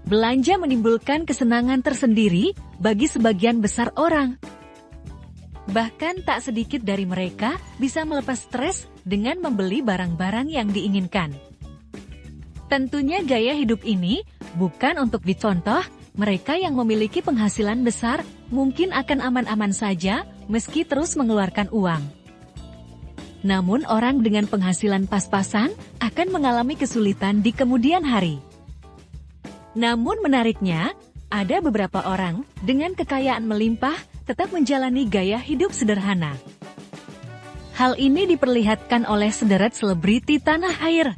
belanja menimbulkan kesenangan tersendiri bagi sebagian besar orang. Bahkan tak sedikit dari mereka bisa melepas stres dengan membeli barang-barang yang diinginkan. Tentunya gaya hidup ini bukan untuk dicontoh. Mereka yang memiliki penghasilan besar mungkin akan aman-aman saja meski terus mengeluarkan uang. Namun orang dengan penghasilan pas-pasan akan mengalami kesulitan di kemudian hari. Namun menariknya, ada beberapa orang dengan kekayaan melimpah tetap menjalani gaya hidup sederhana. Hal ini diperlihatkan oleh sederet selebriti tanah air.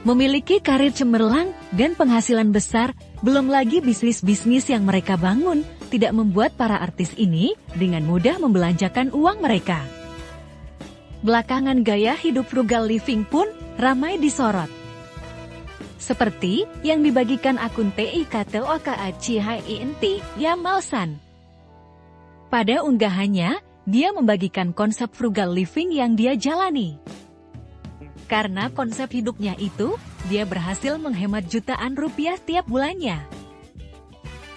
Memiliki karir cemerlang dan penghasilan besar, belum lagi bisnis-bisnis yang mereka bangun, tidak membuat para artis ini dengan mudah membelanjakan uang mereka. Belakangan gaya hidup frugal living pun ramai disorot. Seperti yang dibagikan akun TIKTOKACHINT Yamalsan. Pada unggahannya, dia membagikan konsep frugal living yang dia jalani. Karena konsep hidupnya itu, dia berhasil menghemat jutaan rupiah tiap bulannya.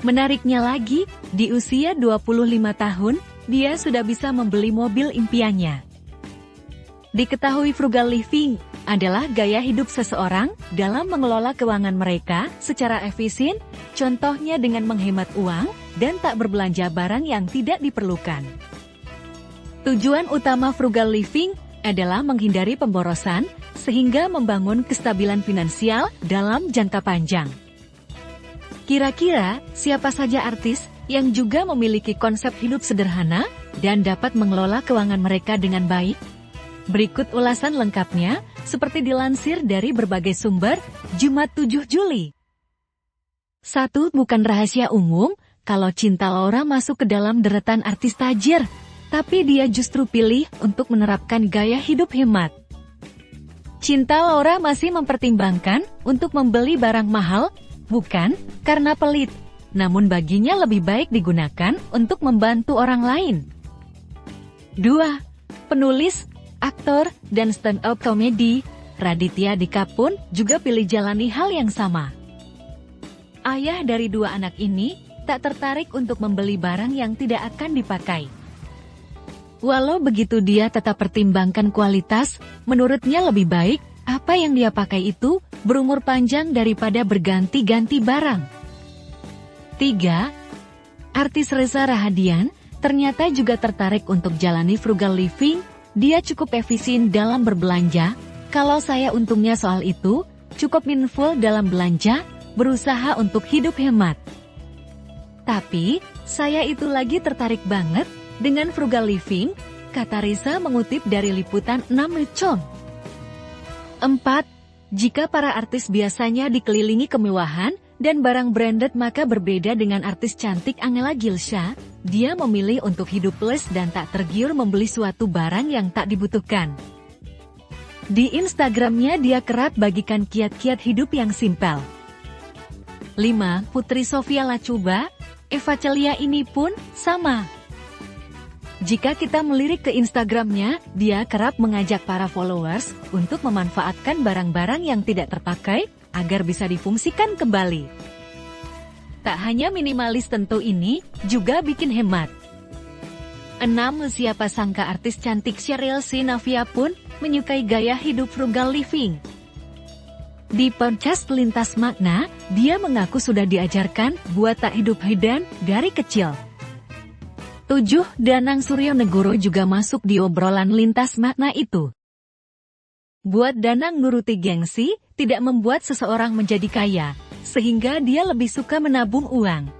Menariknya lagi, di usia 25 tahun, dia sudah bisa membeli mobil impiannya. Diketahui frugal living adalah gaya hidup seseorang dalam mengelola keuangan mereka secara efisien, contohnya dengan menghemat uang dan tak berbelanja barang yang tidak diperlukan. Tujuan utama frugal living adalah menghindari pemborosan, sehingga membangun kestabilan finansial dalam jangka panjang. Kira-kira, siapa saja artis yang juga memiliki konsep hidup sederhana dan dapat mengelola keuangan mereka dengan baik? Berikut ulasan lengkapnya, seperti dilansir dari berbagai sumber, Jumat 7 Juli. 1. Bukan rahasia umum, kalau Cinta Laura masuk ke dalam deretan artis tajir, tapi dia justru pilih untuk menerapkan gaya hidup hemat. Cinta Laura masih mempertimbangkan untuk membeli barang mahal, bukan karena pelit, namun baginya lebih baik digunakan untuk membantu orang lain. 2. Penulis, aktor, dan stand-up komedi, Raditya Dika pun juga pilih jalani hal yang sama. Ayah dari dua anak ini tak tertarik untuk membeli barang yang tidak akan dipakai. Walau begitu dia tetap pertimbangkan kualitas, menurutnya lebih baik apa yang dia pakai itu berumur panjang daripada berganti-ganti barang. 3. Artis Reza Rahadian ternyata juga tertarik untuk jalani frugal living. Dia cukup efisien dalam berbelanja. Kalau saya untungnya soal itu, cukup mindful dalam belanja, berusaha untuk hidup hemat. Tapi, saya itu lagi tertarik banget dengan frugal living, kata Reza mengutip dari liputan 6.com. 4. Jika para artis biasanya dikelilingi kemewahan dan barang branded, maka berbeda dengan artis cantik Angela Gilsha, dia memilih untuk hidup less dan tak tergiur membeli suatu barang yang tak dibutuhkan. Di Instagramnya dia kerap bagikan kiat-kiat hidup yang simpel. 5. Putri Sofia Lachuba, Eva Celia ini pun sama. Jika kita melirik ke Instagramnya, dia kerap mengajak para followers untuk memanfaatkan barang-barang yang tidak terpakai, agar bisa difungsikan kembali. Tak hanya minimalis tentu ini, juga bikin hemat. 6. Siapa sangka artis cantik Sheryl Sheinafia pun menyukai gaya hidup frugal living. Di podcast Lintas Makna, dia mengaku sudah diajarkan buat tak hidup hedon dari kecil. 7. Danang Suryonegoro juga masuk di obrolan Lintas Makna itu. Buat Danang nuruti gengsi, tidak membuat seseorang menjadi kaya, sehingga dia lebih suka menabung uang.